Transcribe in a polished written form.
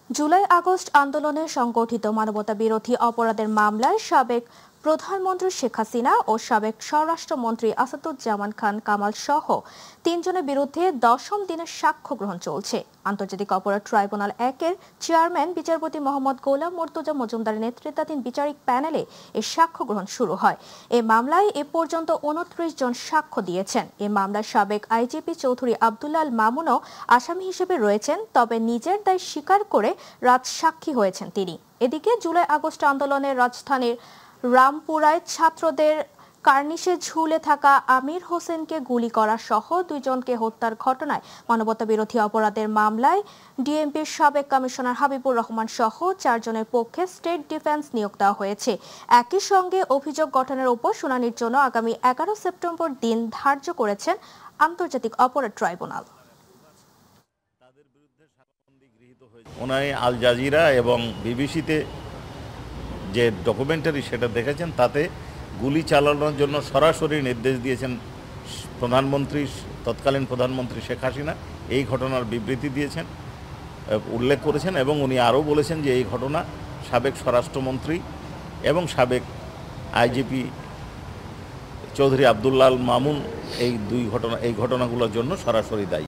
July August আন্দোলনে সংগঠিত মানবতাবিরোধী অপরাধের মামলায় সাবেক প্রধানমন্ত্রী শেখ হাসিনা ও সাবেক স্বরাষ্ট্রমন্ত্রী আসাদুজ্জামান খান কামাল সহ তিনজনের বিরুদ্ধে 10ম দিনের সাক্ষ্য গ্রহণ চলছে। আন্তর্জাতিক অপরাধ ট্রাইব্যুনাল 1-এর চেয়ারম্যান বিচারপতি মোহাম্মদ গোলাম মুর্তজা মজুমদারের নেতৃত্বাধীন বিচারিক প্যানেলে এই সাক্ষ্য গ্রহণ শুরু হয়। এ মামলায় এ পর্যন্ত 29 জন সাক্ষ্য দিয়েছেন। এ মামলায় সাবেক আইজিপি চৌধুরী আব্দুল্লাহ আল মামুনও আসামি হিসেবে রয়েছেন, তবে নিজের দায় স্বীকার করে রাজসাক্ষী হয়েছেন তিনি। এদিকে জুলাই আগস্ট আন্দোলনের রাজধানীর রামপুরায় ছাত্রদের কার্নিশে ঝুলে থাকা আমির হোসেনকে গুলি করা সহ 2 জনকে হত্যার ঘটনায় মানবতাবিরোধী অপরাধের মামলায় ডিএমপির সাবেক কমিশনার হাবিবুর রহমান সহ 4 জনের পক্ষে স্টেট ডিফেন্স নিয়োগ দেওয়া হয়েছে। একই সঙ্গে অভিযোগ গঠনের উপর শুনানির জন্য আগামী 11 সেপ্টেম্বর দিন ধার্য করেছেন আন্তর্জাতিক অপরাধ ট্রাইব্যুনাল। ওনারা আল জাজিরা এবং বিবিসিতে যে ডকুমেন্টারি সেটা দেখেছেন, তাতে গুলি চালানোর জন্য সরাসরি নির্দেশ দিয়েছেন তৎকালীন প্রধানমন্ত্রী শেখ হাসিনা। এই ঘটনার বিবৃতি দিয়েছেন, উল্লেখ করেছেন, এবং উনি আরও বলেছেন যে এই ঘটনা সাবেক স্বরাষ্ট্রমন্ত্রী এবং সাবেক আইজিপি চৌধুরী আব্দুল্লাহ আল মামুন এই ঘটনাগুলোর জন্য সরাসরি দায়ী।